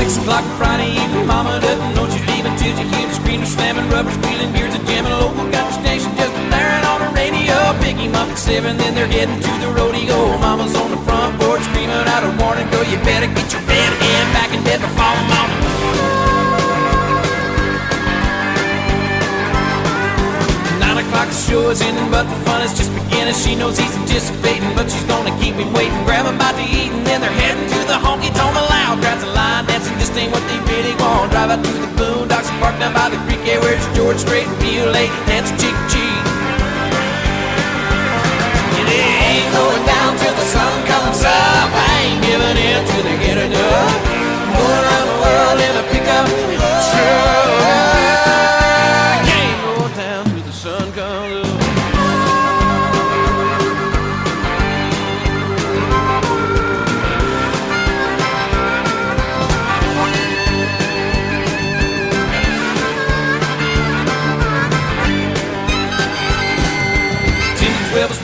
O'clock Friday evening, mama doesn't know she's leaving till she hears the screaming, slamming, rubber squealing, beers a jamming, local country station just blaring on the radio. Pick him up at 7, then they're heading to the rodeo. Mama's on the front porch screaming out a warning, girl, you better get your red hand back in bed before mama. 9 o'clock, the show is ending, but the fun is just beginning. She knows he's anticipating, but she's gonna keep him waiting. Grab him by to eat, and then they're heading to the honky-tonk loud. Crowds a line dancing, just ain't what they really want. Drive out to the boondocks and park down by the creek, yeah, where's George Strait and Peel Lake, dancing cheek to cheek. And it ain't going down till the sun comes up. I ain't giving in till they get enough. Going around the world in a pickup truck. Ain't going down till the sun comes up.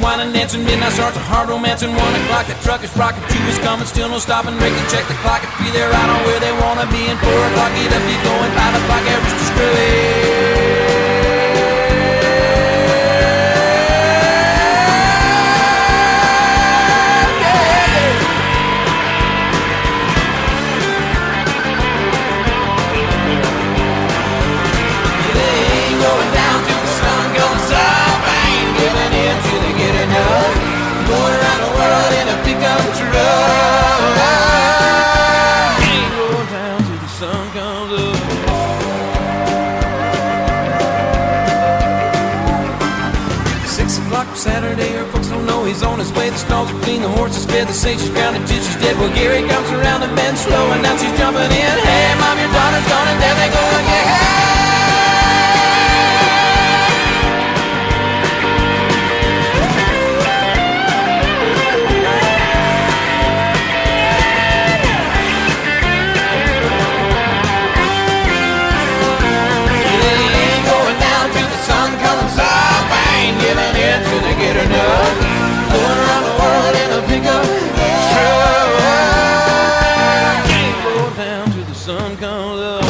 Whining, dancing, midnight starts a hard romancing. 1 o'clock, the truck is rocking. 2 is coming, still no stopping. Break and check the clock, at 3 they're right on where they wanna be. And 4 o'clock, get up, get going. 5 o'clock, everything's screwy. Going around the world in a pickup truck. Ain't going down till the sun comes up. 6 o'clock on Saturday, her folks don't know he's on his way. The stalls are clean, the horses fed. They say she's grounded till she's dead. Well, here he comes around the bend slow, and now she's jumping in. Hey, mom, your daughter's gone, and there they go again. Giving in till they get enough. Going around the world in a pickup truck. Ain't going down till the sun comes up.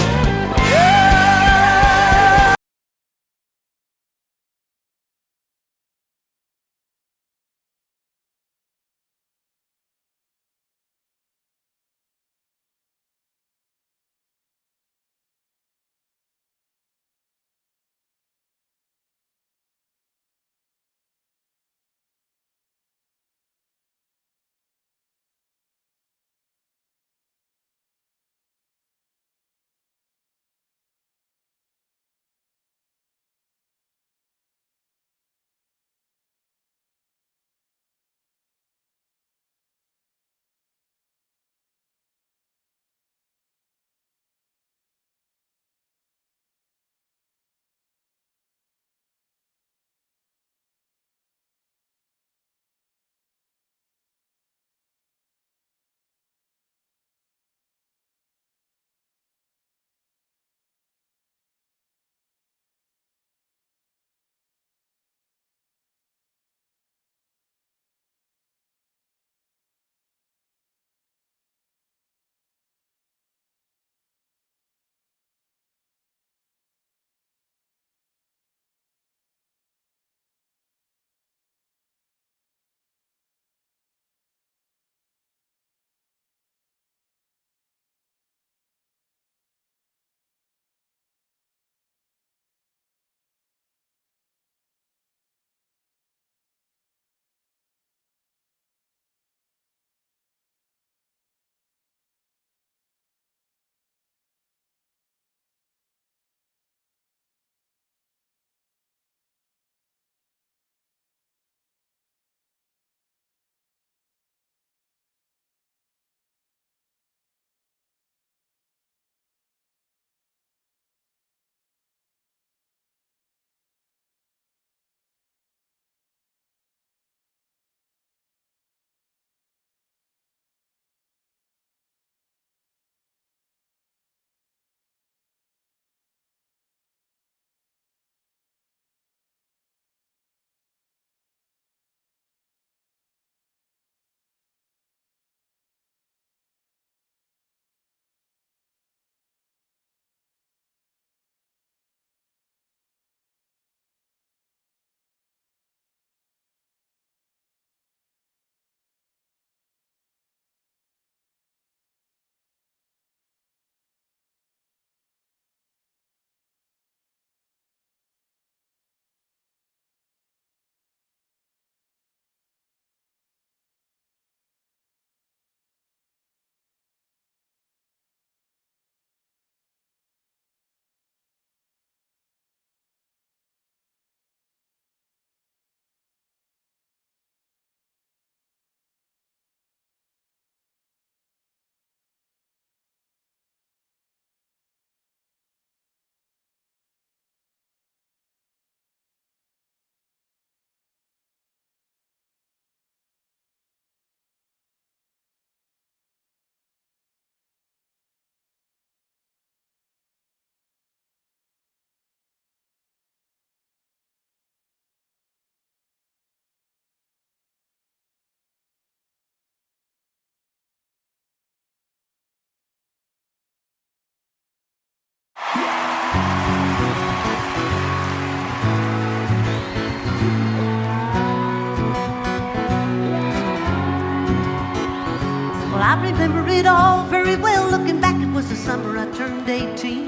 I remember it all very well. Looking back, it was the summer I turned 18.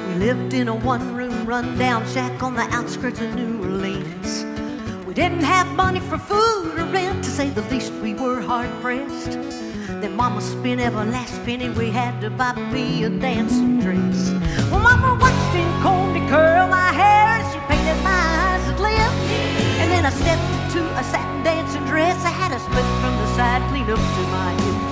We lived in a one-room run-down shack on the outskirts of New Orleans. We didn't have money for food or rent, to say the least. We were hard-pressed. Then Mama spent every last penny we had to buy me a dancing dress. Well, Mama watched and combed and curled my hair as she painted my eyes and lips. And then I stepped into a satin dancing dress. I had a split from the side clean up to my hips.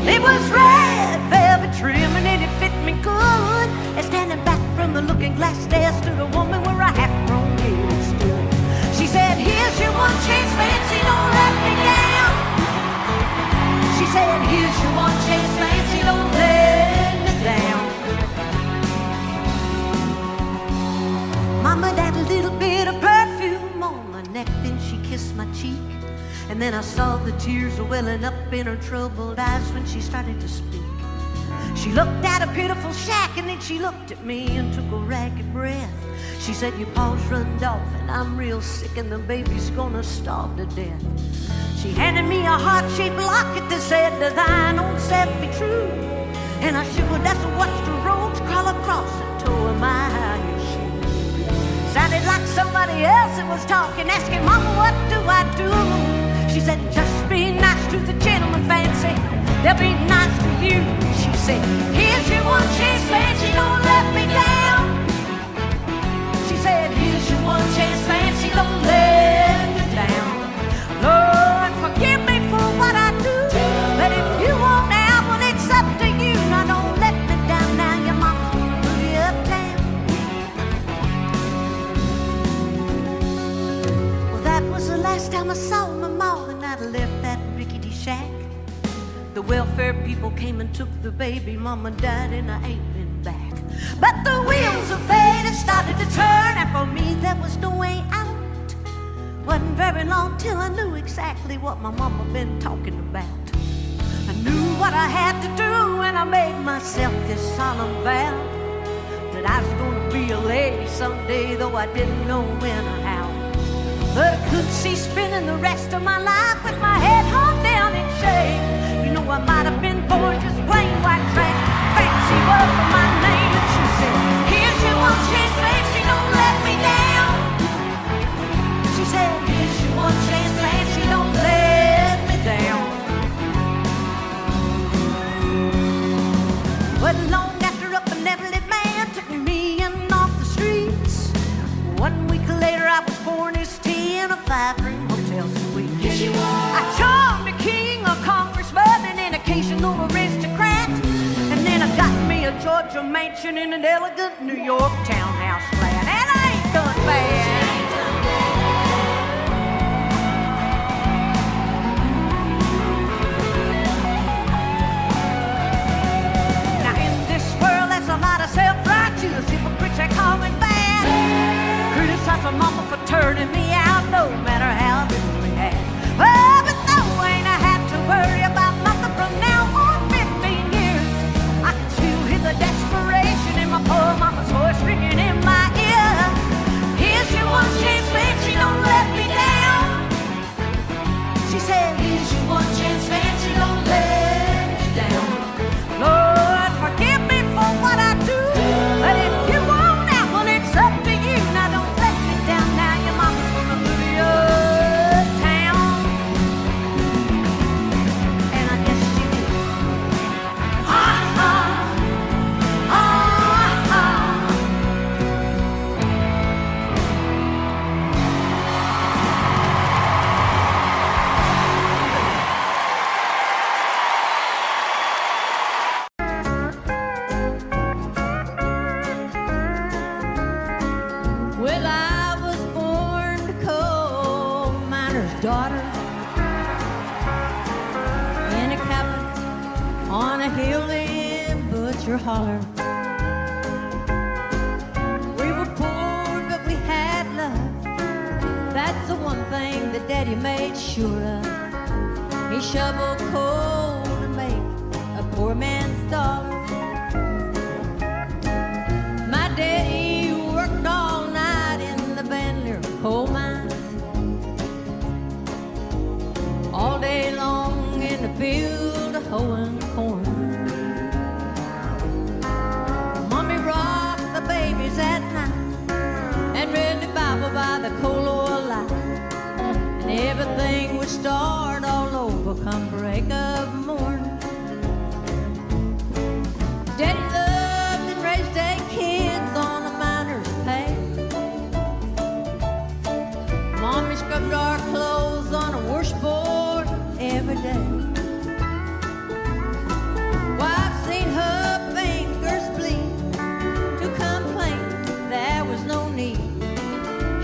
It was red velvet trim and it fit me good. And standing back from the looking glass there stood a woman where a half-grown kid stood. She said, "Here's your one chance, fancy, don't let me down." She said, "Here's your one chance, fancy, don't let me down." Mama had a little bit of perfume on my neck, then she kissed my cheek. And then I saw the tears welling up in her troubled eyes when she started to speak. She looked at a pitiful shack and then she looked at me and took a ragged breath. She said, "Your pa's runned off and I'm real sick and the baby's gonna starve to death." She handed me a heart-shaped locket that said, "To thine own self be true." And I shivered as I watched the roads crawl across the toe of my high shoe. Sounded like somebody else that was talking, asking, "Mama, what do I do?" She said, "Just be nice to the gentleman, fancy. They'll be nice to you." She said, "Here's your one chance, fancy, don't let me down." She said, "Here's your one chance, fancy, don't let me down." Lord, forgive me for what I do, but if you want out, well, it's up to you. Now don't let me down, now your mama's gonna put you uptown. Well, that was the last time I saw my mom, and I'd left that rickety shack. The welfare people came and took the baby. Mama died and I ain't been back. But the wheels of fate had started to turn, and for me there was no way out. Wasn't very long till I knew exactly what my mama been talking about. I knew what I had to do, and I made myself this solemn vow that I was gonna be a lady someday, though I didn't know when or how. But I could see spending the rest of my life with my head hung down in shame. You know, I might have been born just plain white trash, fancy was my name. And she said, "Here's your one chance, fancy, don't let me down." She said, "Here's your one chance, fancy, don't let me down." But long after a benevolent man took me in off the streets. 1 week later I was born as tea in a 5-room hotel suite. I charmed a king, a congressman, and an occasional aristocrat. And then I got me a Georgia mansion in an elegant New York townhouse flat. And I ain't done bad. Now in this world there's a lot of self-righteous hypocrites that call me bad. Criticize my mama for turning me out, no matter how little we had. Oh, but no, ain't I had to worry about nothing from now on 15 years. I can still hear the desperation in my poor mama's voice ringing in my ear. "Here's your one chance, fancy, don't let me down." She said, "Here's your one chance, fancy, don't let me down." Lord, forgive me for what I do, but if you want out, well, it's up to you. Now don't let me down, now your mama's gonna move you uptown. And I guess she did. Ha ha, ha ha. Well, I was born a coal miner's daughter in a cabin on a hill in Butcher Holler. We were poor, but we had love. That's the one thing that Daddy made sure of. He shoveled coal to make a poor man's dollar. My daddy worked all night in the Bandler coal mines, all day long in the field everything would start all over come break of morn. Daddy loved and raised 8 kids on a miner's pay. Mommy scrubbed our clothes on a washboard every day. Well, I've seen her fingers bleed. To complain, there was no need.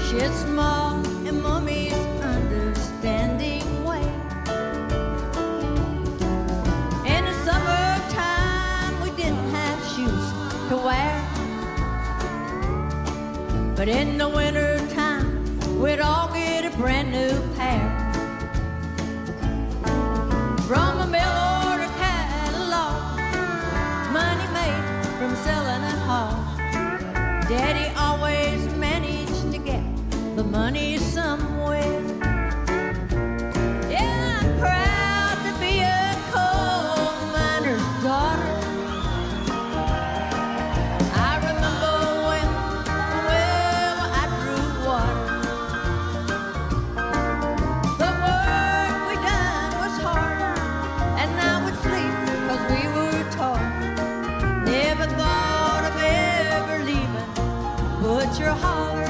She's small in Mommy's understanding way. In the summertime, we didn't have shoes to wear, but in the wintertime, we'd all get a brand new pair. From a mail order catalog, money made from selling at home. Daddy always managed to get the money somewhere. Yeah, I'm proud to be a coal miner's daughter. I remember when, well, I drew water. The work we done was hard, and I would sleep 'cause we were taught. Never thought of ever leaving Butcher Holler.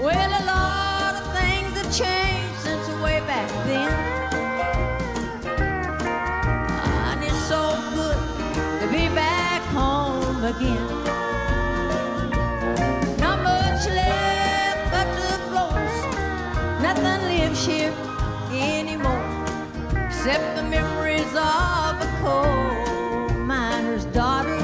Well, a lot of things have changed since way back then. And it's so good to be back home again. Not much left but the floors. Nothing lives here anymore except the memories of a coal miner's daughter.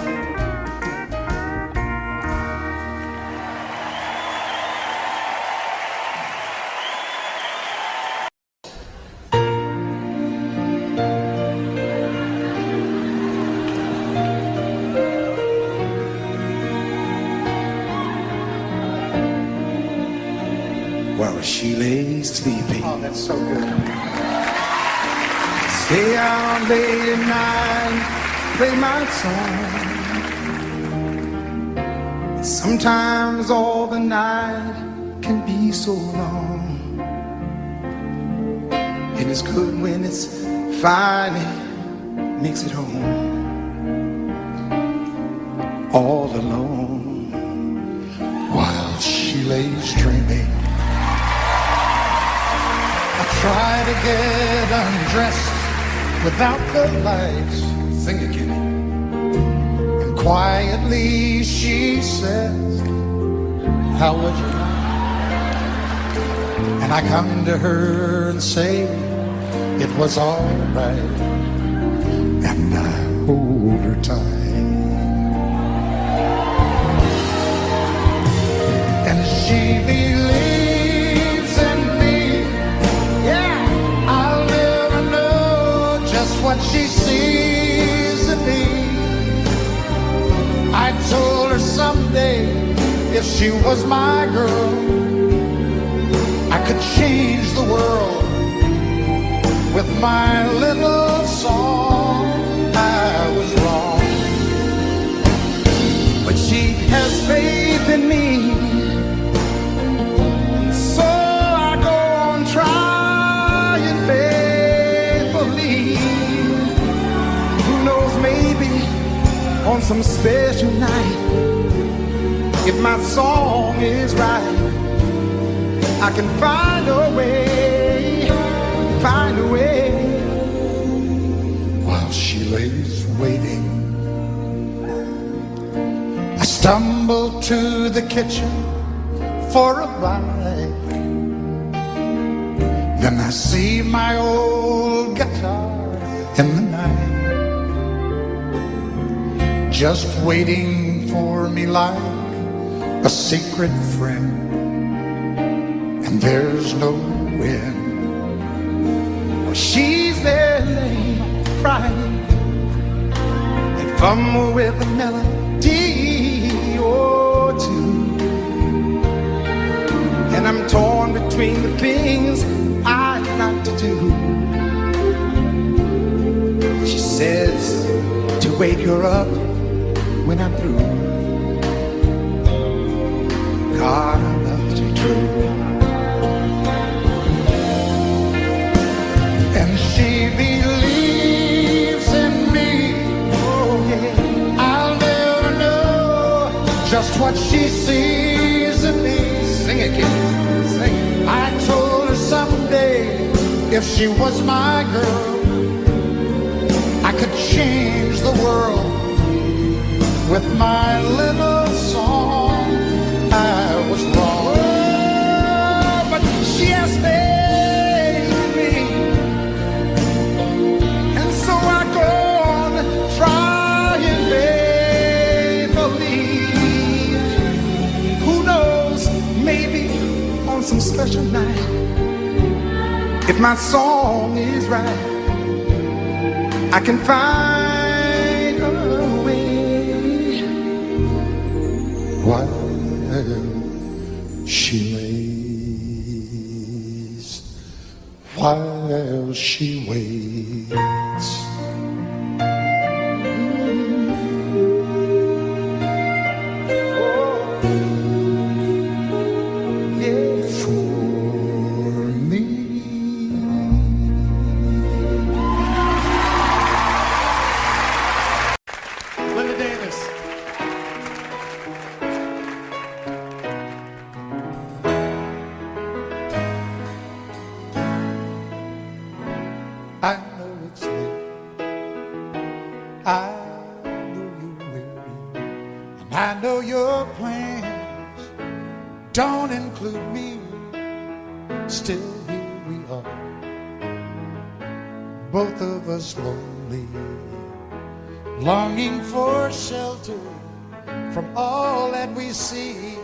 While she lay sleeping. Oh, that's so good. Stay out late at night, play my song. Sometimes all the night can be so long. And it's good when it's finally makes it home. All alone. While she lays dreaming, I try to get undressed without the lights. Sing again. And quietly she says, how would you like? And I come to her and say, it was all right. And I hold her tight. And she believes in me. Yeah, I'll never know just what she sees in me. I told her someday, if she was my girl, I could change the world with my little song. I was wrong, But she has faith in me. So I go on trying faithfully. Who knows, maybe on some special night, if my song is right, I can find a way, find a way. while she lays waiting, I stumble to the kitchen for a bite. Then I see my old guitar in the night, just waiting for me like a secret friend. And there's no end. She's there laying, crying, and fumble with a melody or two. And I'm torn between the things I'd like to do. She says to wake her up when I'm through. God, I loved you true. just what she sees in me. Sing it, kid. Sing it. I told her someday if she was my girl, I could change the world with my little song. I was wrong, but she has faith in me, and so I go on trying faithfully. Who knows, maybe on some special night, if my song is right, I can find a way while she lays, while she waits. I know it's late, I know you're weary, and I know your plans don't include me. Still here we are, both of us lonely, longing for shelter from all that we see.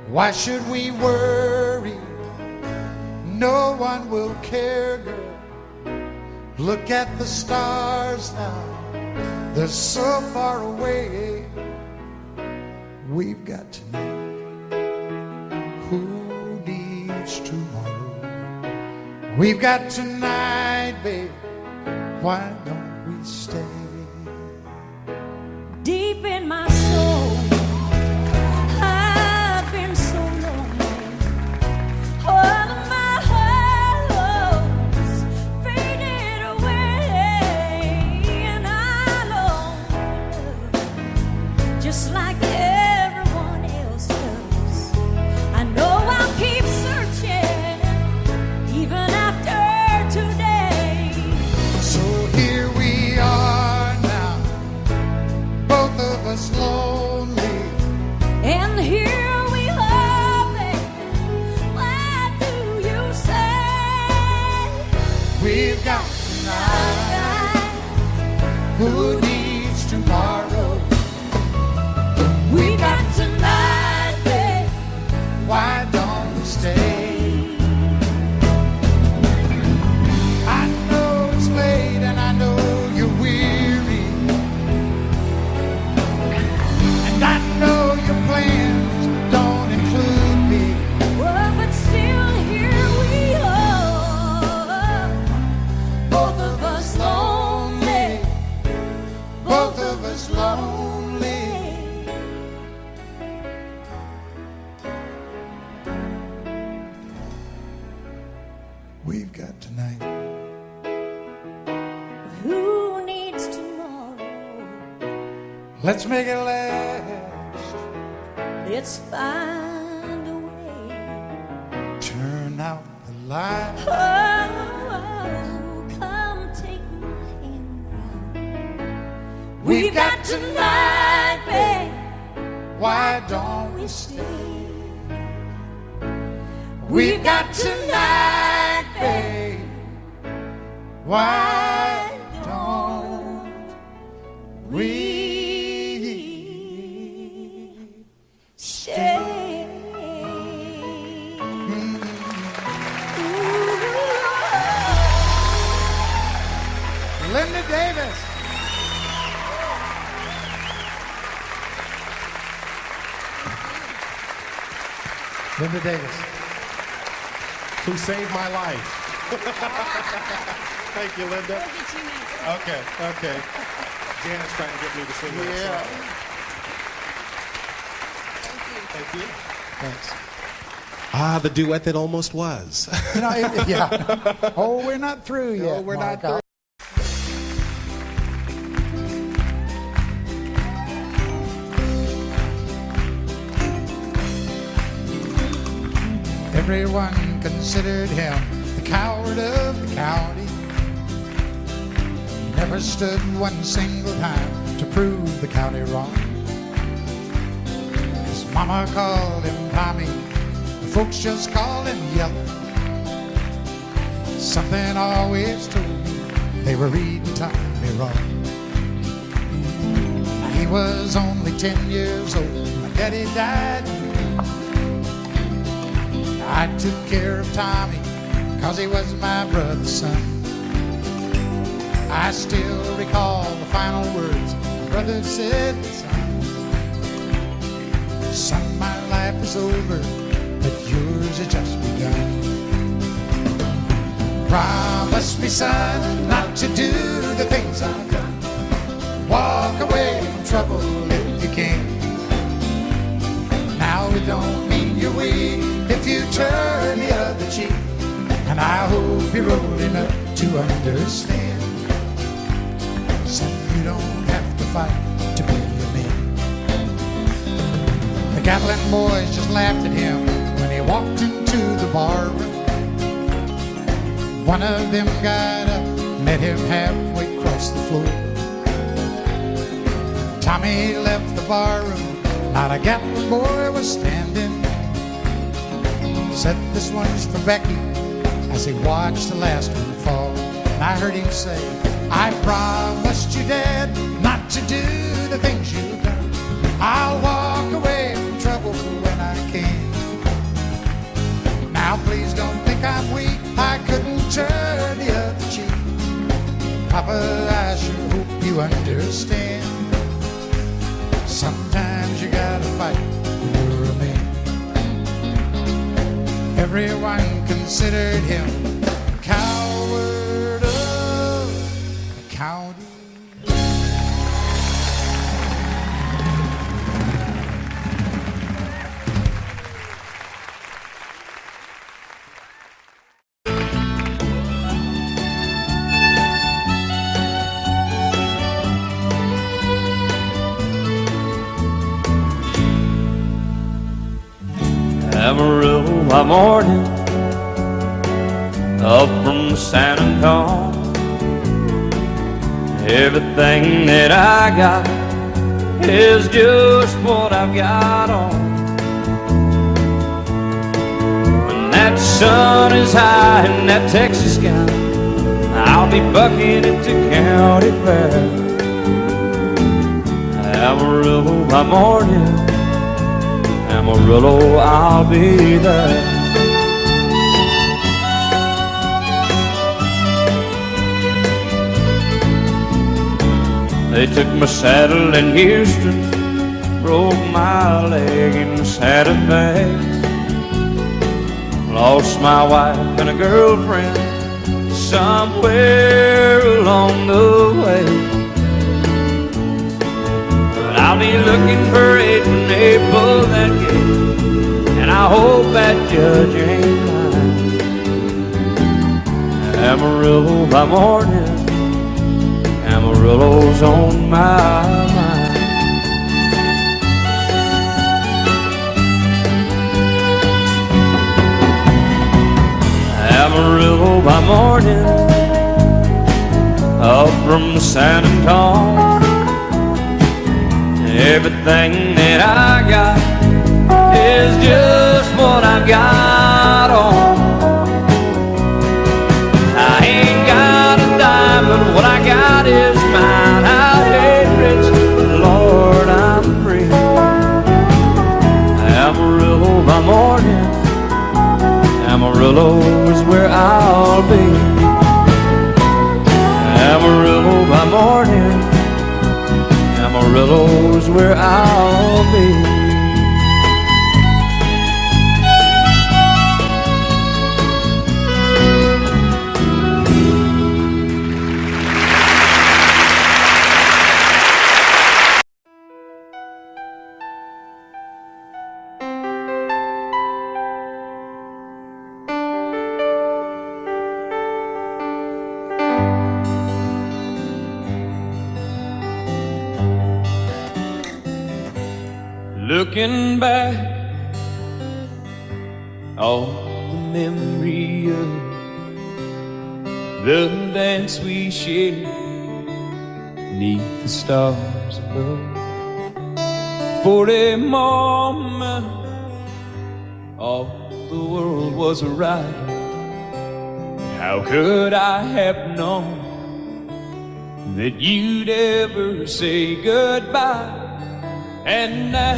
Why should we worry? No one will care, girl. Look at the stars now, they're so far away. We've got tonight, who needs tomorrow? We've got tonight, babe, why don't we stay? Deep in my soul, I've been so lonely. All of my hopes faded away, and I long for love, just like everyone else does. I know I'll keep searching, even after today. So here we are now, both of us lonely, And here we are, baby. What do you say? we've got tonight, who needs tomorrow? We got tonight, babe. Why don't we stay? I know it's late and I know you're weary, and I know your plans don't include me. Oh, but still here we are, both of us lonely, Both of us lonely. We've got tonight. Who needs tomorrow? Let's make it last. Let's find a way. Turn out the light. Oh, come take my hand now. We've got tonight, babe. Why don't we stay? We've We've got tonight, babe. Why don't we stay. Linda Davis. Linda Davis. Who saved my life. Thank you, Linda. Okay, okay. Janet's trying to get me to sing that song. Thank you. Thanks. Ah, the duet that almost was. You know, yeah. Oh, we're not through yet. No, we're not Mark. through. Everyone considered him the coward of the county. He never stood one single time to prove the county wrong. His mama called him Tommy, the folks just called him Yellow. Something always told me they were reading Tommy wrong. He was only 10 years old. My daddy died. I took care of Tommy 'cause he was my brother's son. I still recall the final words my brother said, son, my life is over, but yours has just begun. Promise me, son, not to do the things I've done. Walk away from trouble if you can. Now it don't mean you're weak if you turn the other cheek. And I hope you're old enough to understand. Son, you don't have to fight to be a man. The Gatlin boys just laughed at him when he walked into the bar room. One of them got up, met him halfway across the floor. Tommy left the bar room, not a Gatlin boy was standing. Said, this one's for Becky, as he watched the last one fall. And I heard him say, I promised you, Dad, not to do the things you've done. I'll walk away from trouble when I can. Now please don't think I'm weak, I couldn't turn the other cheek. Papa, I sure hope you understand. Sometimes you gotta fight when you're a man. Everyone considered him the coward of the county. Amarillo by morning, up from San Antonio. Everything that I got is just what I've got on. When that sun is high in that Texas sky, I'll be bucking into county fair. Amarillo by morning, Amarillo, I'll be there. They took my saddle in Houston, broke my leg in Santa Fe. Lost my wife and a girlfriend somewhere along the way. I'll be looking for it when they pull that gate, and I hope that judge ain't lying. Amarillo by morning, Amarillo's on my mind. Amarillo by morning, up from San Antonio. Everything that I got is just what I've got on. I ain't got a dime, but what I got is mine. I ain't rich, but Lord, I'm free. Amarillo by morning, Amarillo is where I'll be. Amarillo by morning, Amarillo's where I'll be. Looking back, oh, memory of the dance we shared neath the stars above. For a moment, all the world was right. How could I have known that you'd ever say goodbye? And now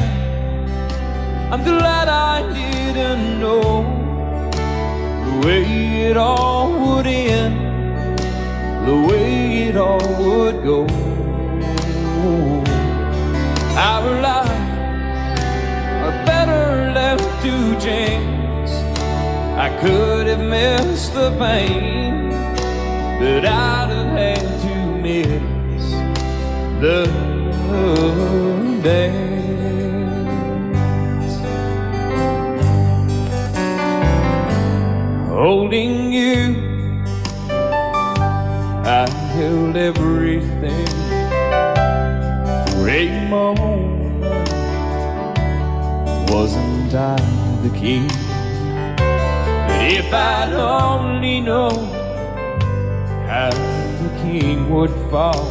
I'm glad I didn't know the way it all would end, the way it all would go. Our lives are better left to chance. I could have missed the pain, but I'd have had to miss the dance. Holding you, I held everything. For a moment, wasn't I the king? But if I'd only known how the king would fall,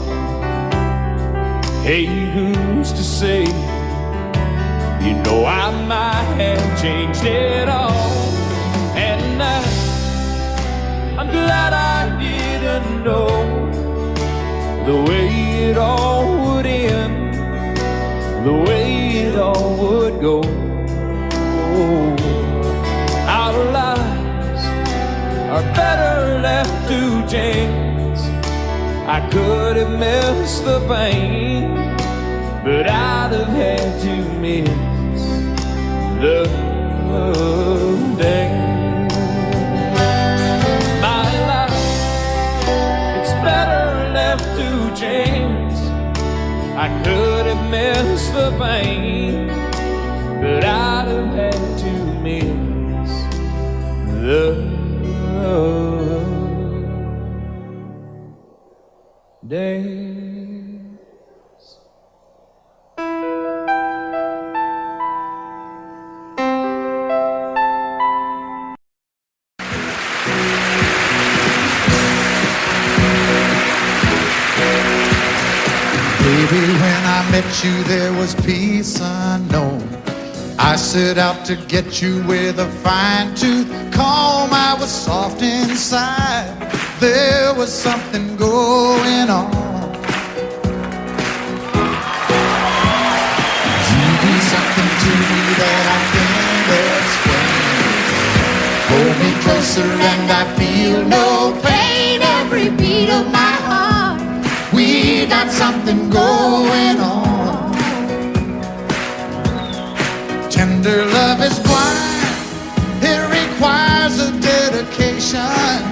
hey, who's to say? You know I might have changed it all. And I'm glad I didn't know the way it all would end, the way it all would go. Our lives are better left to chance. I could have missed the pain, but I'd have had to miss the day. My life, it's better left to chance. I could have missed the pain, but I'd have had to miss the days. Baby, when I met you, there was peace unknown. I set out to get you with a fine-tooth comb. I was soft inside. There was something going on. You do something to me that I can't explain. Hold me closer and I feel no pain. Every beat of my heart, we got something going on. Tender love is blind. It requires a dedication.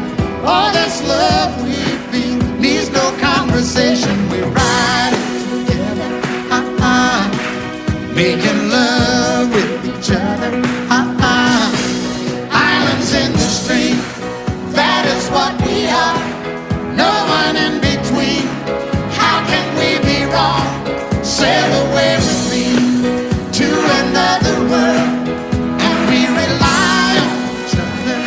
All this love we feel needs no conversation. We're riding together, making love with each other, Islands in the stream, that is what we are. No one in between. How can we be wrong? Sail away with me to another world, and we rely on each other,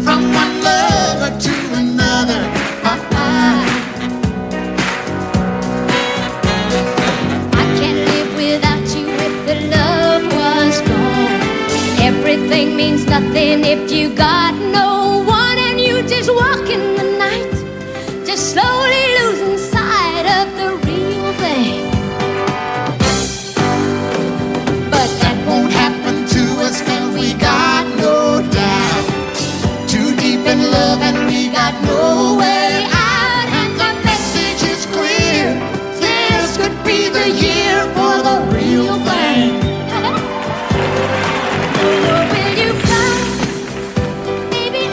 from one lover to another, I can't live without you if the love was gone. Everything means nothing if you got no one, and you just walk in the night, just slowly losing sight of the real thing. but that won't happen to us, and we got no doubt. Too deep in love and we got no way out, and the message is clear. This could be the year for the real thing. Will you come? Baby,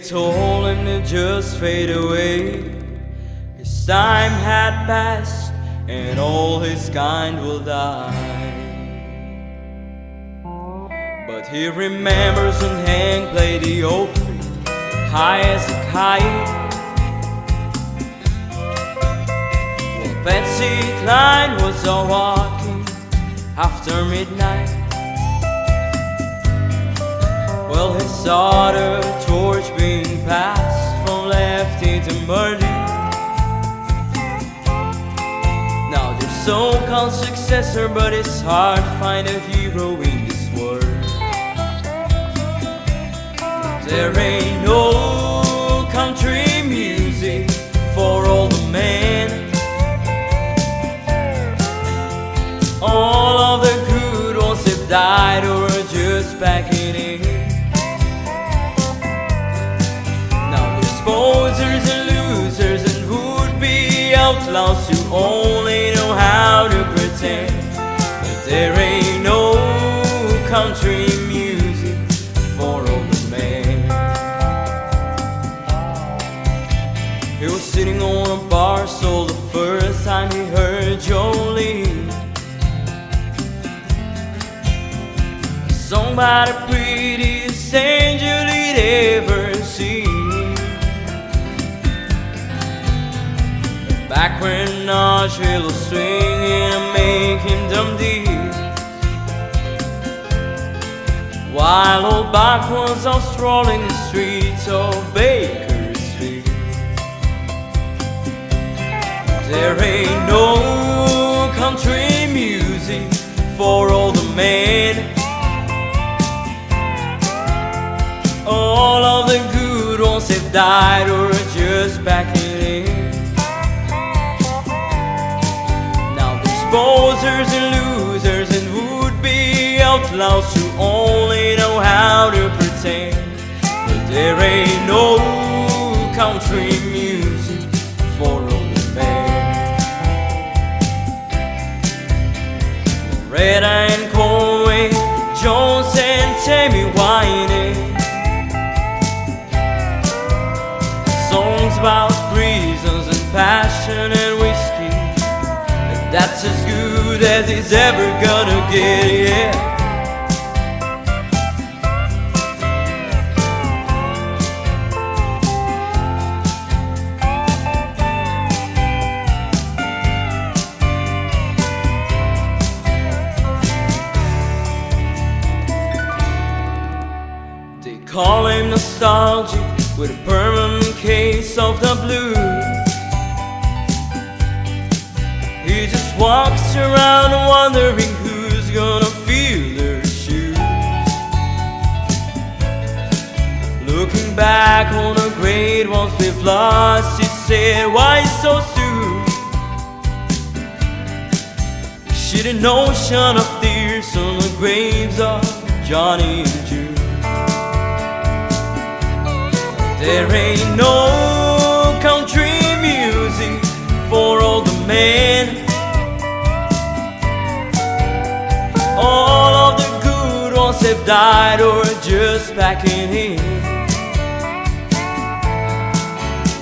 told him to just fade away. His time had passed and all his kind will die. But he remembers when Hank played the old tree, high as a kite. Well, Patsy Cline was out walking after midnight. Well, he saw the torch being passed from Lefty to Murdy. Now their so-called successor, but it's hard to find a hero in this world. There ain't no country music for all the men. All of the good ones have died or are just backing in. Posers and losers and would-be outlaws who only know how to pretend. But there ain't no country music for all the men. He was sitting on a bar stool the first time he heard Jolene, sung by the prettiest angel he'd ever seen. Back when Nashville was swinging and making them deals, while old Buck was out strolling the streets of Bakersfield. There ain't no country music for all the men. All of the good ones have died or are just backing in. Posers and losers and would-be outlaws who only know how to pretend. But there ain't no country music for all the men. Loretta and Conway, Jones and Tammy Wynette, songs about prisons and passion and whiskey. That's as good as it's ever gonna get, yeah. They call him nostalgic with a permanent case of the blues. He just walks around wondering who's gonna feel their shoes. Looking back on the great ones we've lost, he said, why so soon? Shed an ocean of tears on the graves of Johnny and June. There ain't no country music for all the men. All of the good ones have died or are just backing in.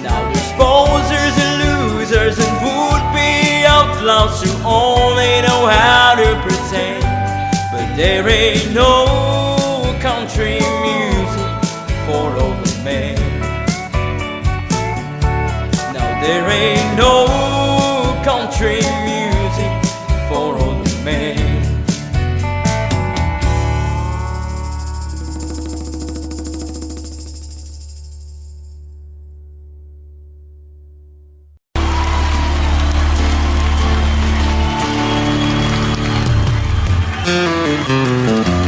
Now there's posers and losers and would-be outlaws who only know how to pretend. But there ain't no country music for all the men. There ain't no country music for all the men.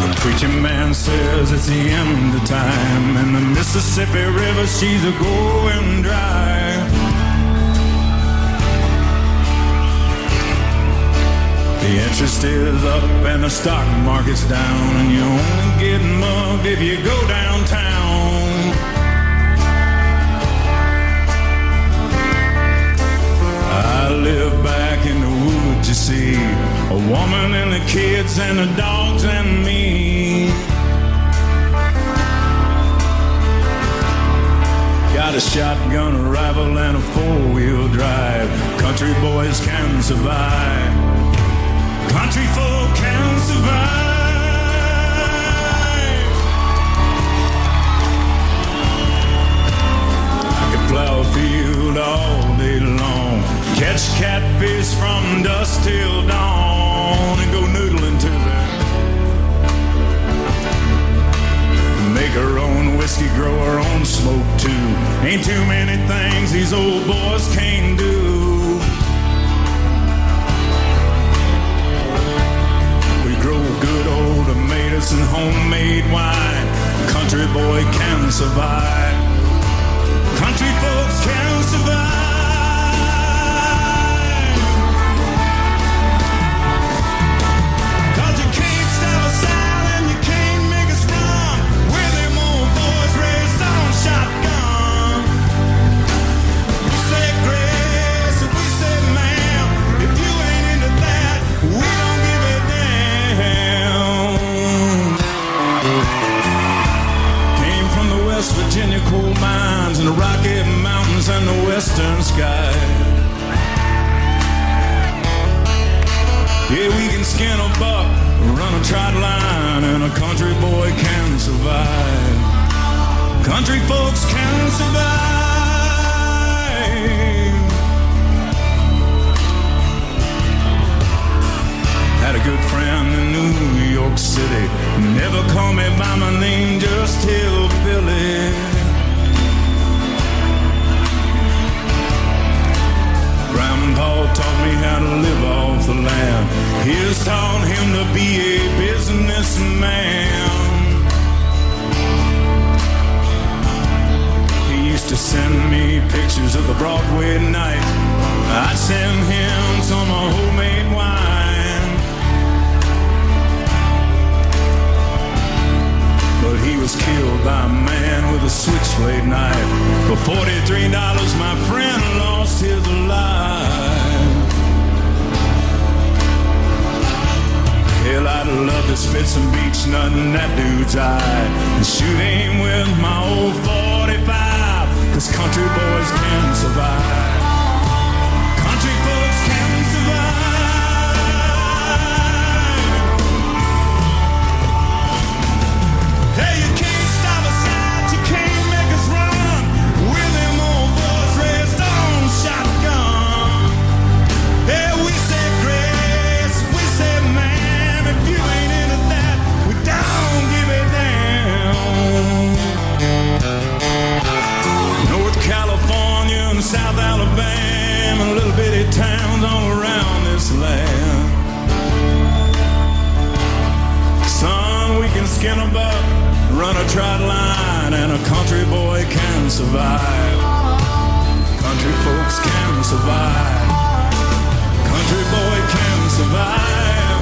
The preacher man says it's the end of time, and the Mississippi River, she's a-going dry. The interest is up and the stock market's down, and you only get mugged if you go downtown. I live back in the woods, you see, a woman and the kids and the dogs and me. got a shotgun, a rifle, and a four-wheel drive. Country boys can survive. Country folk can survive. I could plow a field all day long, catch catfish from dusk till dawn, and go noodling to them. Make our own whiskey, grow our own smoke too. Ain't too many things these old boys can't do. We grow good old tomatoes and homemade wine. Country boy can survive. Country folks can survive. Virginia coal mines and the Rocky Mountains and the western sky. Yeah, we can skin a buck, run a trot line, and a country boy can survive. Country folks can survive. Had a good friend in New York City, never called me by my name, just Hillbilly. Grandpa taught me how to live off the land. Here's taught him to be a businessman. He used to send me pictures of the Broadway night. I'd send him some homemade wine. But he was killed by a man with a switchblade knife. For $43, my friend lost his life. Hell, I'd love to spit some beach nut in that dude's eye and shoot him with my old 45, 'cause country boys can survive. Country folks can survive. Hey, you can't stop us out, you can't make us run. We're them old boys raised on shotgun. Hey, we say grace, we say man. If you ain't into that, we don't give it down. North California and South Alabama, little bitty towns all around this land. Son, we can skin a buck, run a trot line, and a country boy can survive. Country folks can survive. Country boy can survive.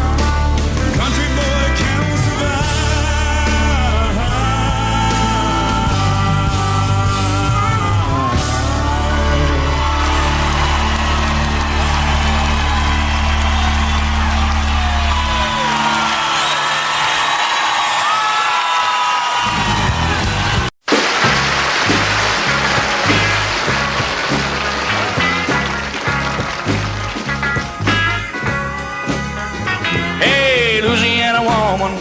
Country boy can survive.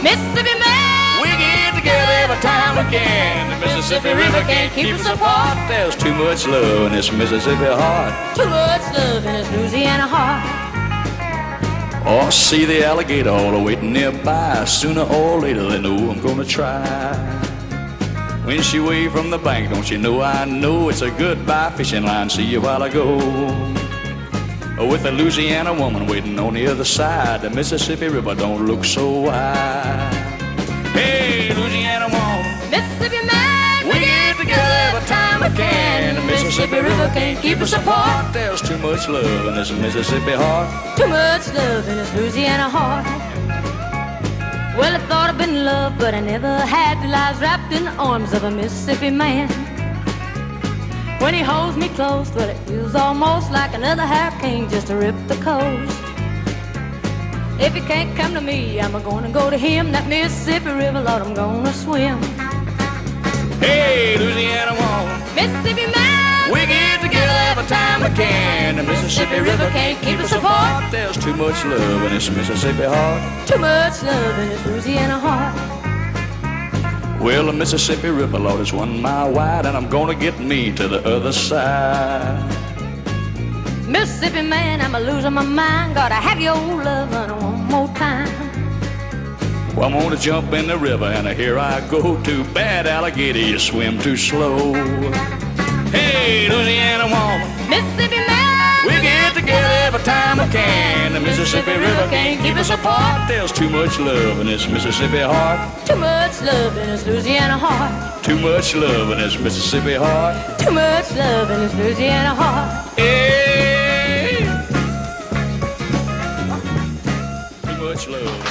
Mississippi man, We get together every time we can. The Mississippi River can't keep us apart. There's too much love in this Mississippi heart. too much love in this Louisiana heart. Oh, see the alligator all waiting nearby. Sooner or later they know I'm gonna try. When she waved from the bank, don't you know I know it's a goodbye fishing line. See you while I go. With a Louisiana woman waiting on the other side, the Mississippi River don't look so wide. Hey, Louisiana woman, Mississippi man, we get together every time we can. The Mississippi River can't keep us apart. There's too much love in this Mississippi heart. too much love in this Louisiana heart. Well, I thought I'd been in love, but I never had till I was wrapped in the arms of a Mississippi man. When he holds me close, well, it feels almost like another hurricane just to rip the coast. If he can't come to me, I'm gonna go to him. That Mississippi River, Lord, I'm gonna swim. Hey, Louisiana woman, Mississippi man, we get together every time we can. The Mississippi River can't keep us apart. There's too much love in this Mississippi heart. too much love in this Louisiana heart. Well, the Mississippi River, Lord, is 1 mile wide, and I'm gonna get me to the other side. Mississippi man, I'm a losing my mind. Gotta have your love one more time. Well, I'm gonna jump in the river, and here I go. Too bad, alligator, you swim too slow. Hey, Louisiana woman, Mississippi man, we get together every time we can. The Mississippi River can't keep us apart. There's too much love in this Mississippi heart. too much love in this Louisiana heart. Too much love in this Mississippi heart. Too much love in this Louisiana heart. Hey, too much love.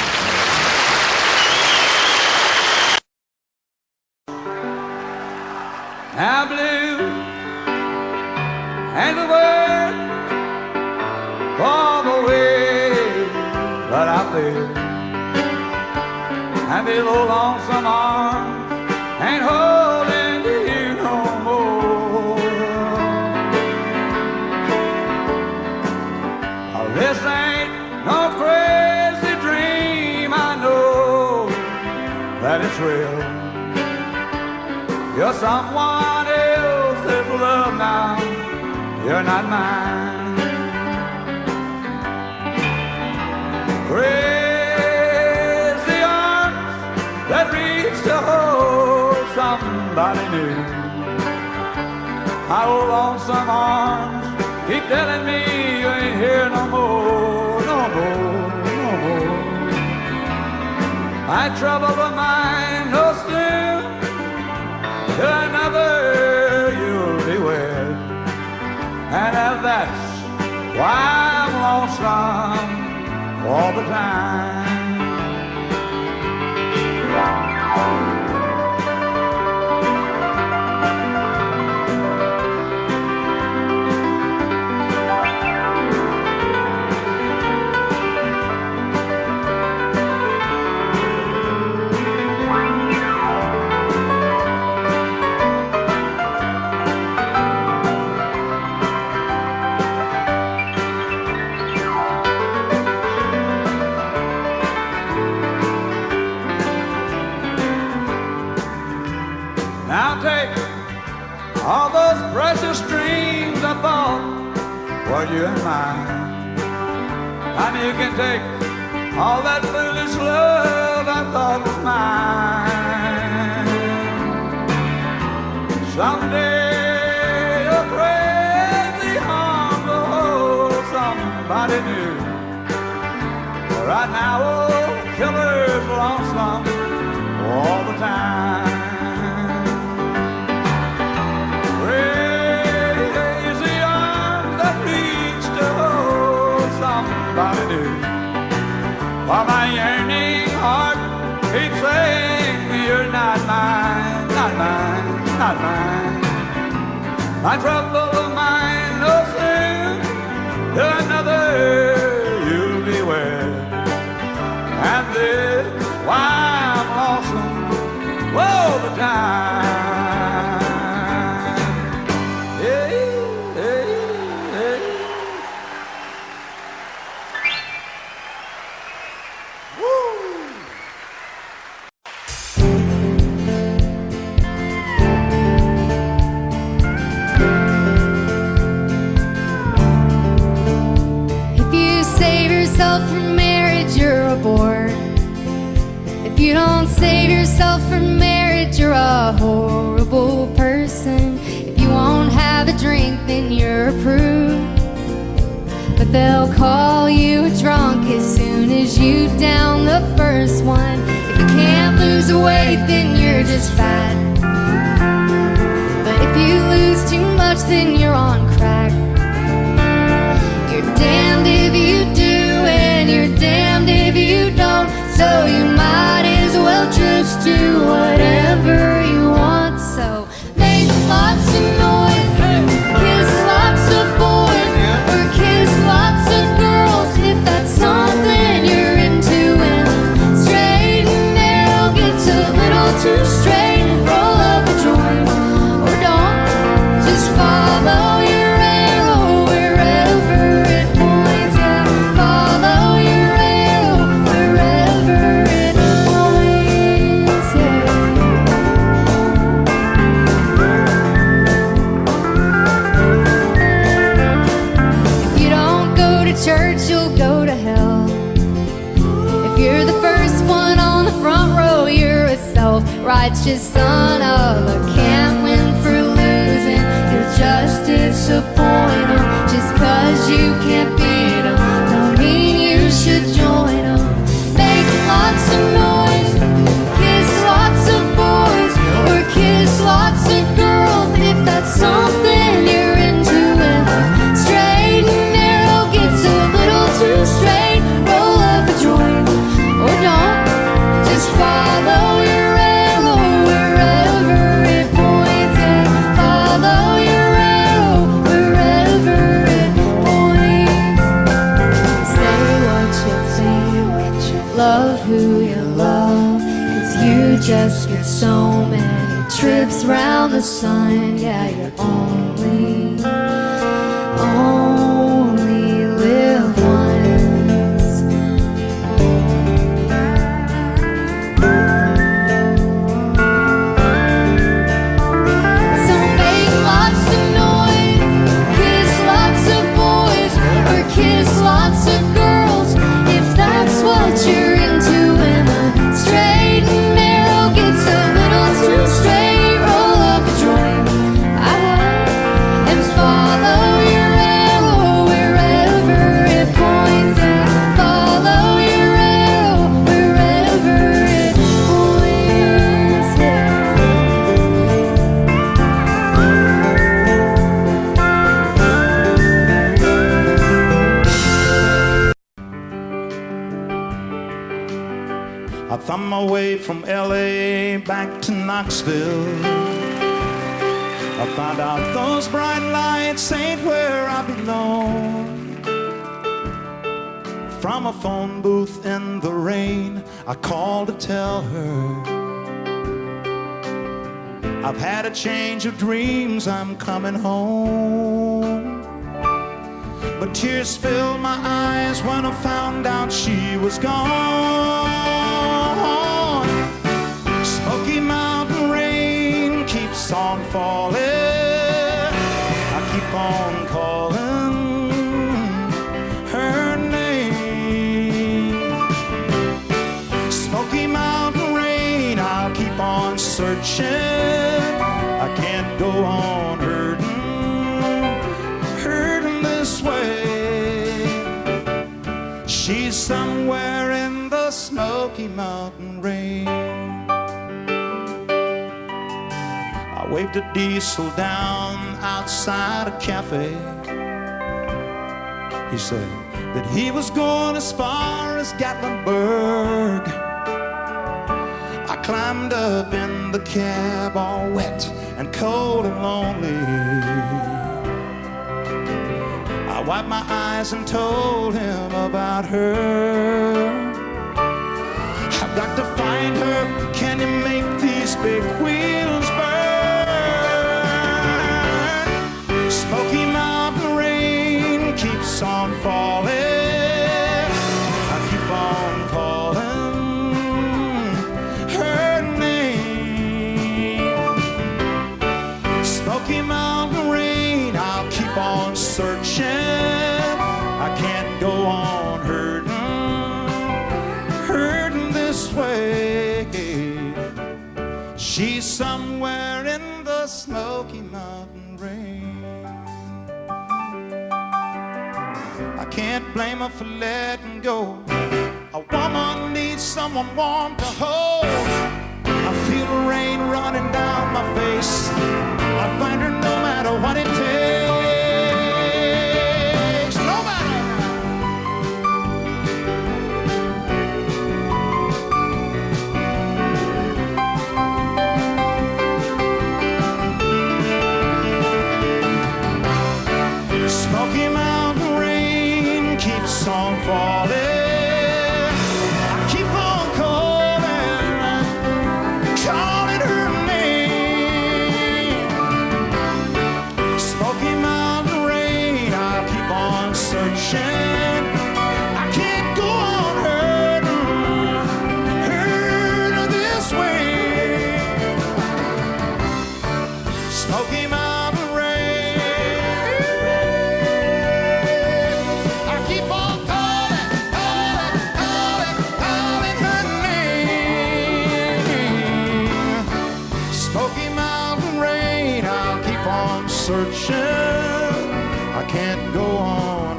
Now blue and the word for the way that I feel, and these old lonesome arms ain't holding to you no more. Oh, this ain't no crazy dream, I know that it's real. You're someone else's love now, you're not mine. Crazy arms that reach to hold somebody new. My old lonesome arms keep telling me you ain't here no more, no more, no more. My trouble of mine no soon, to another you'll be wed, and that's why I'm lonesome all the time. Now take all those precious dreams I thought were you and mine, and you can take all that foolish love I thought was mine. Someday your crazy arms will hold somebody new. Right now, old killer's lonesome all the time. Somebody do. While my yearning heart keeps saying you're not mine, not mine, not mine. My trouble of mine no soon to another you'll be wed, and this is why I'm lonesome all the time. Yeah, yeah, yeah. From marriage, you're a bore. If you don't save yourself from marriage, you're a horrible person. If you won't have a drink, then you're a prude. But they'll call you a drunk as soon as you down the first one. If you can't lose weight, then you're just fat. But if you lose too much, then you're on crack. You're damned if you do, and you're damned if you don't. So you might as well just do whatever you want. So make lots of noise, kiss lots of boys, or kiss lots of girls if that's something you're into. And straight and narrow gets a little too straight, and roll up a joint. righteous son of a can't win for losing. You'll just disappoint them. Just 'cause you can't beat them don't mean you should join them. Make lots of noise, kiss lots of boys, or kiss lots of girls if that's something you're into. If the straight and narrow gets a little too straight, roll up a joint or don't. Just follow your arrow wherever it points, and follow your arrow wherever it points. Say what you think, love who you love, 'cause you just get so many trips round the sun. Yeah, you're only live once. So make lots of noise, kiss lots of boys, or kiss lots of girls if that's what you're into. And the straight and narrow gets a little too straight, roll up a joint, and follow your arrow wherever it points, and follow your arrow wherever it points. I thumbed my way from LA back to Knoxville. I found out those bright lights ain't where I belong. From a phone booth in the rain, I called to tell her I've had a change of dreams, I'm coming home. But tears filled my eyes when I found out she was gone. Smoky Mountain rain keeps on falling. I keep on calling her name. Smoky Mountain rain, I'll keep on searching. I can't go on hurting this way. She's somewhere in the Smoky Mountain rain. I waved a diesel down outside a cafe. He said that he was going as far as Gatlinburg. I climbed up in the cab all wet and cold and lonely. I wiped my eyes and told him about her. I've got to find her. Can you make these big wheels burn? Smoky Mountain rain keeps on falling. I keep on calling her name. Smoky Mountain rain, I'll keep on searching. I can't go on hurting this way. She's somewhere in the Smoky Mountain rain. I can't blame her for letting go. A woman needs someone warm to hold. I feel the rain running down my face. I find her no matter what it takes. No matter. Smoky Mountain rain keeps on falling. I keep on calling her name. I can't go on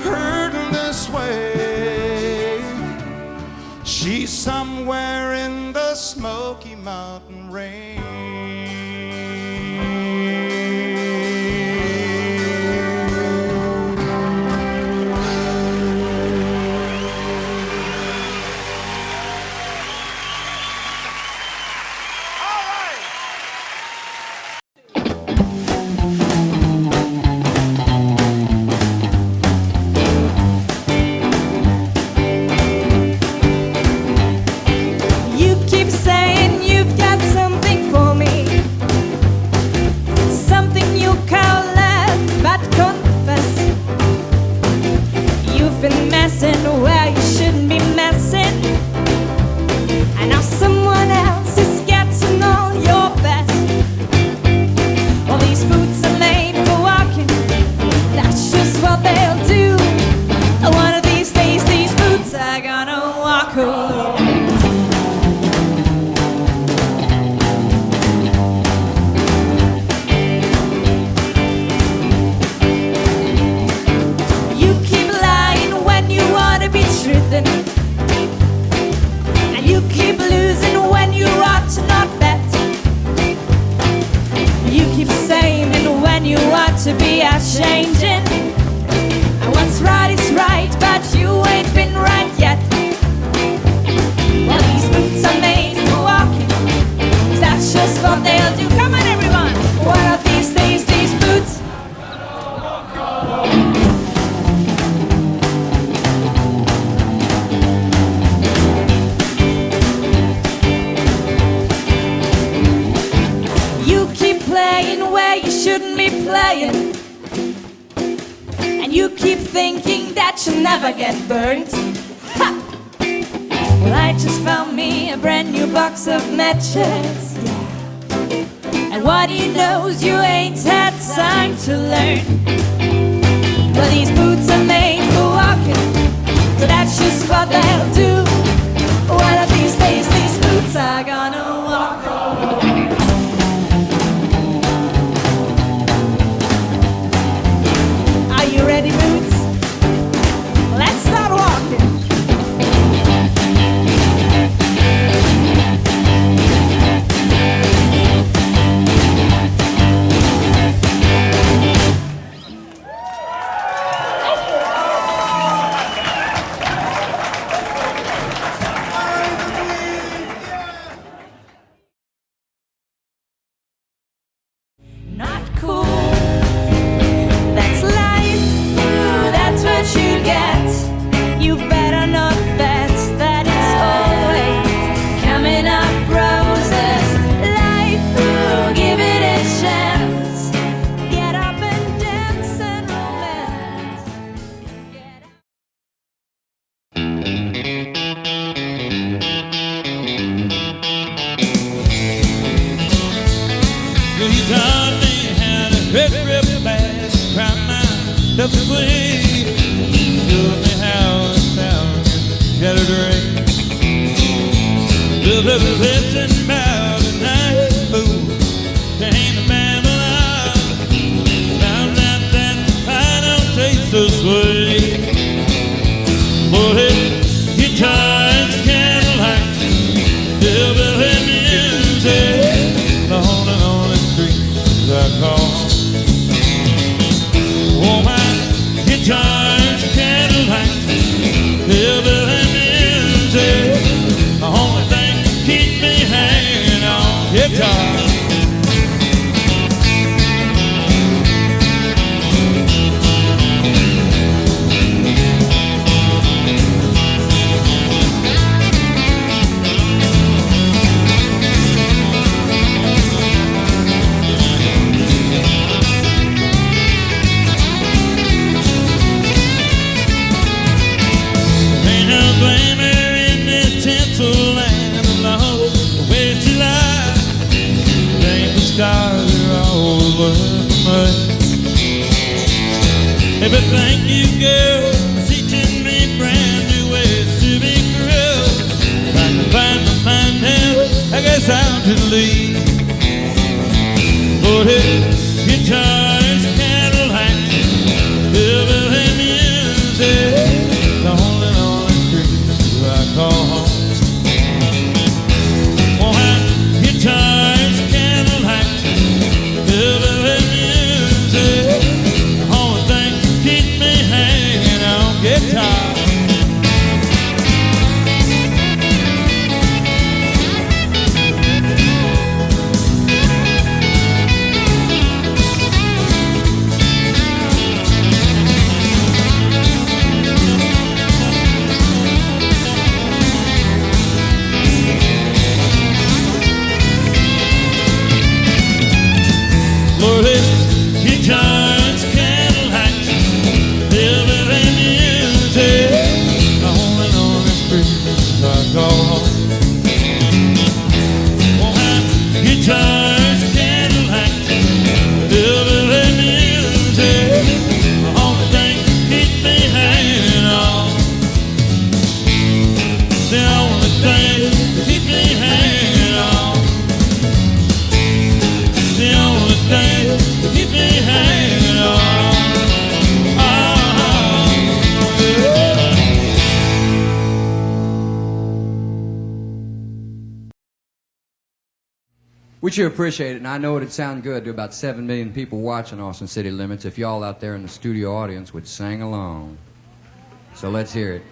hurting this way. She's somewhere in the Smoky Mountain Range. You keep saying you've got something for me, something you call love, but confess you've been messing where you shouldn't be messing, and now someone else is getting all your best. Well, these boots are made for walking, that's just what they'll do. One of these days these boots are gonna walk away. You keep lying when you wanna be truthin', and you keep losing when you ought to not bet. You keep saying when you ought to be changing, and what's right is right, but you ain't been right yet. Well, these boots are made for walking, 'cause that's just what they'll do. Come on, everyone! One of these days, these boots. You keep playing where you shouldn't be playing, and you keep thinking that you'll never get burnt. Ha! Well, I just found me a brand new box of matches, yeah. And what he knows you ain't had time to learn. Well, these boots are made for walking, so that's just what they'll do. One of these days these boots are gonna walk away. Are you ready, boots? Let's start walking. Not cool. That's life. That's what you get. You better not bet that it's always coming up roses. Life, give it a chance. Get up and dance and romance. Get up. You taught me how to rip back, cry myself away. Showed me how it sounds in the shattered rain. Built up a legend about a night fool came to Babylon. Found out that I don't taste so sweet. Boy, guitar and candlelight, hillbilly music, the only streets I call. Oh, my guitar's candlelight, hillbilly music, the only thing keep me hanging on. Guitar. Ain't no blame her in this tinsel land alone. The way she lies, ain't the stars are all worth much. Hey, but thank you, girl, for teaching me brand new ways to be cruel. If I can find my mind now, I guess I'll just leave. loaded guitars, Cadillacs, hillbilly music, the only Christmas I call home. Oh, have guitars, Cadillacs, hillbilly music, the only thing that keeps me hanging on guitar. Loaded guitars, Cadillacs, hillbilly music, the only Christmas I call home. Won't have guitars, Cadillacs, hillbilly music, the only thing that keeps me hanging on. The only thing that keeps me hanging on. The only thing that keeps me hanging on. We sure appreciate it, and I know it'd sound good to about 7 million people watching Austin City Limits if y'all out there in the studio audience would sing along. So let's hear it.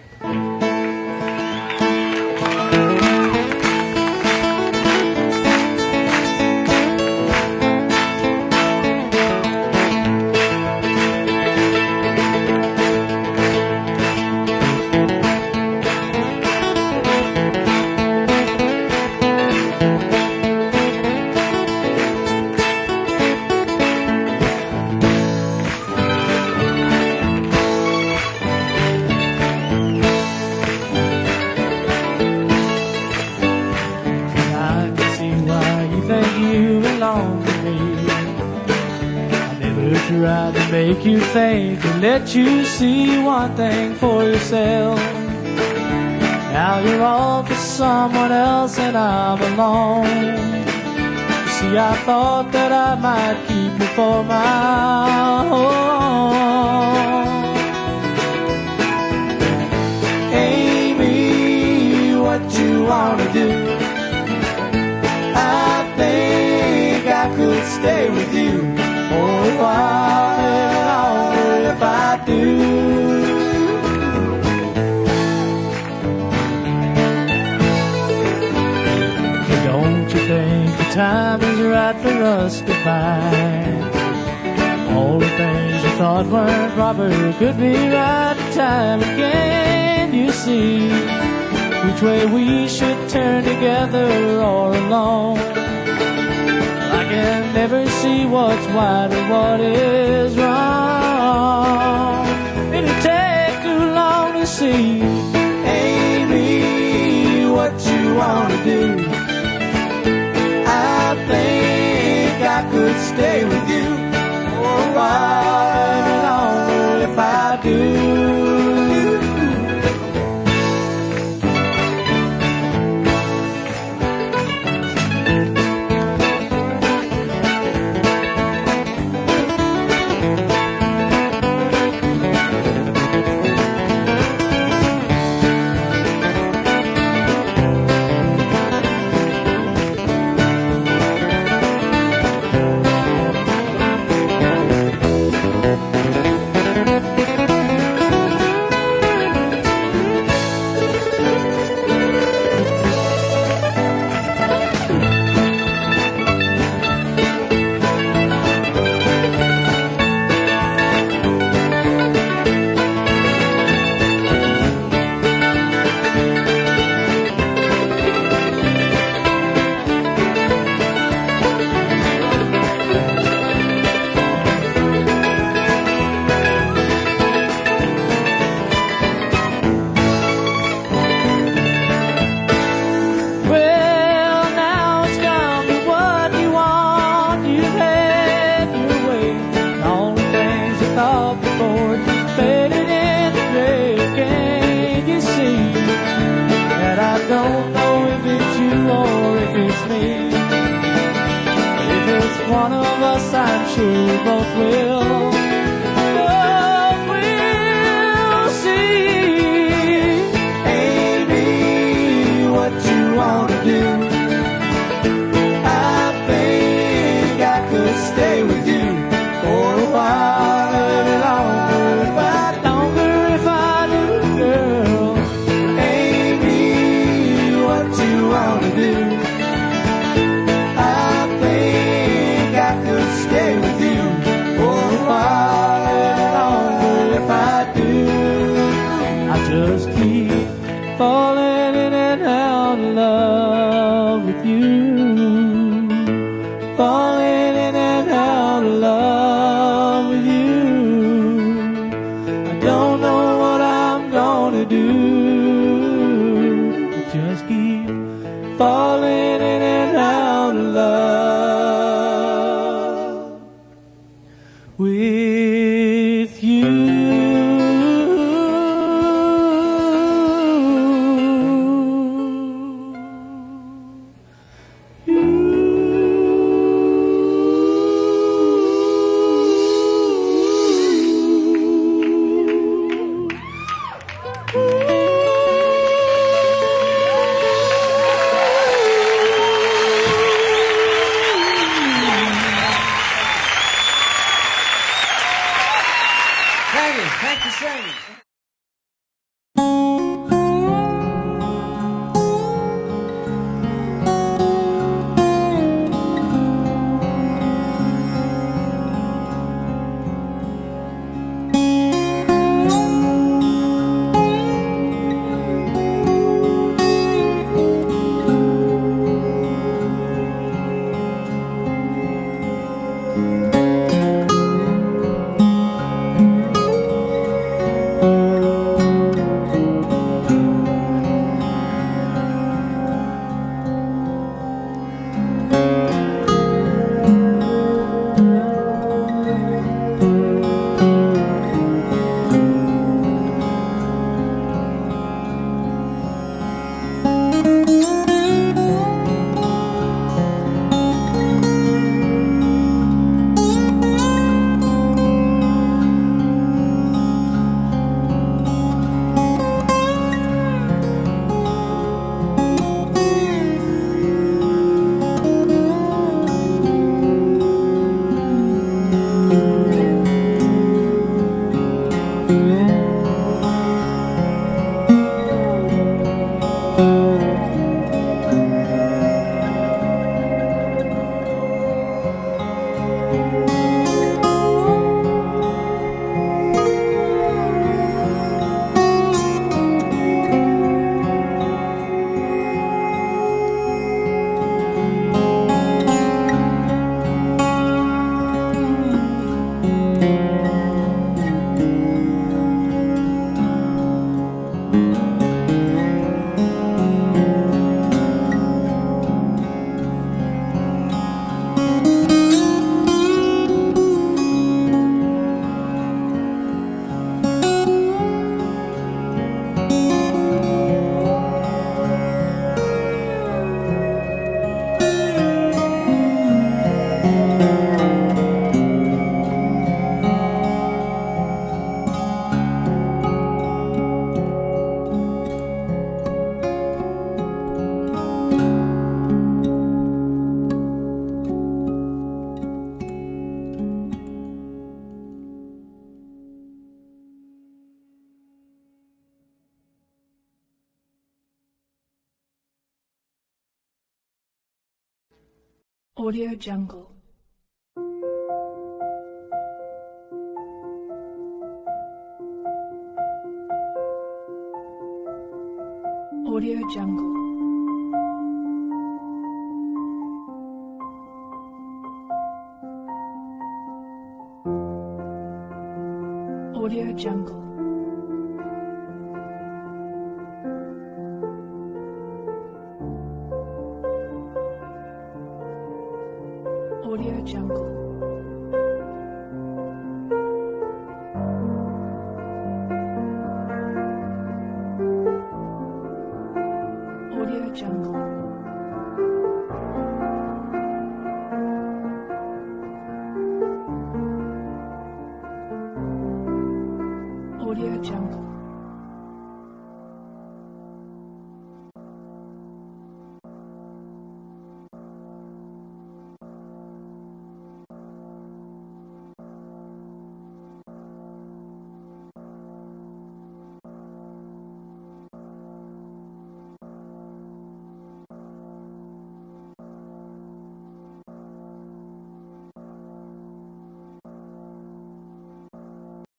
Tried to make you think and let you see one thing for yourself. Now you're all for someone else and I'm alone. You see, I thought that I might keep you for my own. Amy, what you wanna do? I think I could stay with you for a while longer if I do. Don't you think the time is right for us to find? All the things you thought weren't proper could be right time again. You see which way we should turn together or alone. I can never see what's right or what is wrong. It'll take too long to see, Amy, what you wanna do. I think I could stay with you for a while longer if I do. sure we both will. Both will see. Amy, what you wanna do? I think I could stay with you for a while, a little longer if I do, girl. Amy, what you wanna do? I think I could stay with you for a while, a little longer if I do. I just keep falling in and out of love with you, falling in and out of love with you. I don't know what I'm gonna do. I just keep falling in and out of love with you. Thank you, singing. Audio Jungle. Audio Jungle. Audio Jungle. Audio Jungle. Audio Jungle. Audio Jungle.